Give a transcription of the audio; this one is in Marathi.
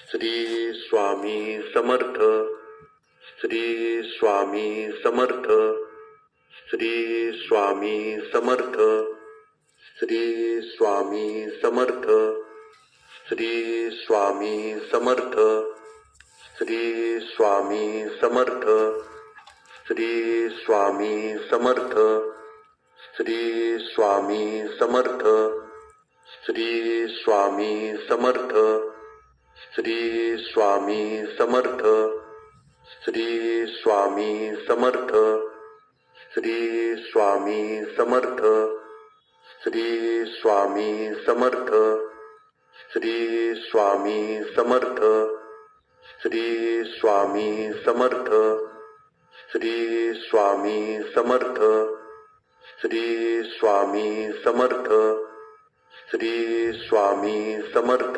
श्री स्वामी समर्थ, श्री स्वामी समर्थ, श्री स्वामी समर्थ, श्री स्वामी समर्थ, श्री स्वामी समर्थ, श्री स्वामी समर्थ, श्री स्वामी समर्थ, श्री स्वामी समर्थ, श्री स्वामी समर्थ, श्री स्वामी समर्थ, श्री स्वामी समर्थ, श्री स्वामी समर्थ, श्री स्वामी समर्थ, श्री स्वामी समर्थ, श्री स्वामी समर्थ, श्री स्वामी समर्थ, श्री स्वामी समर्थ, श्री स्वामी समर्थ,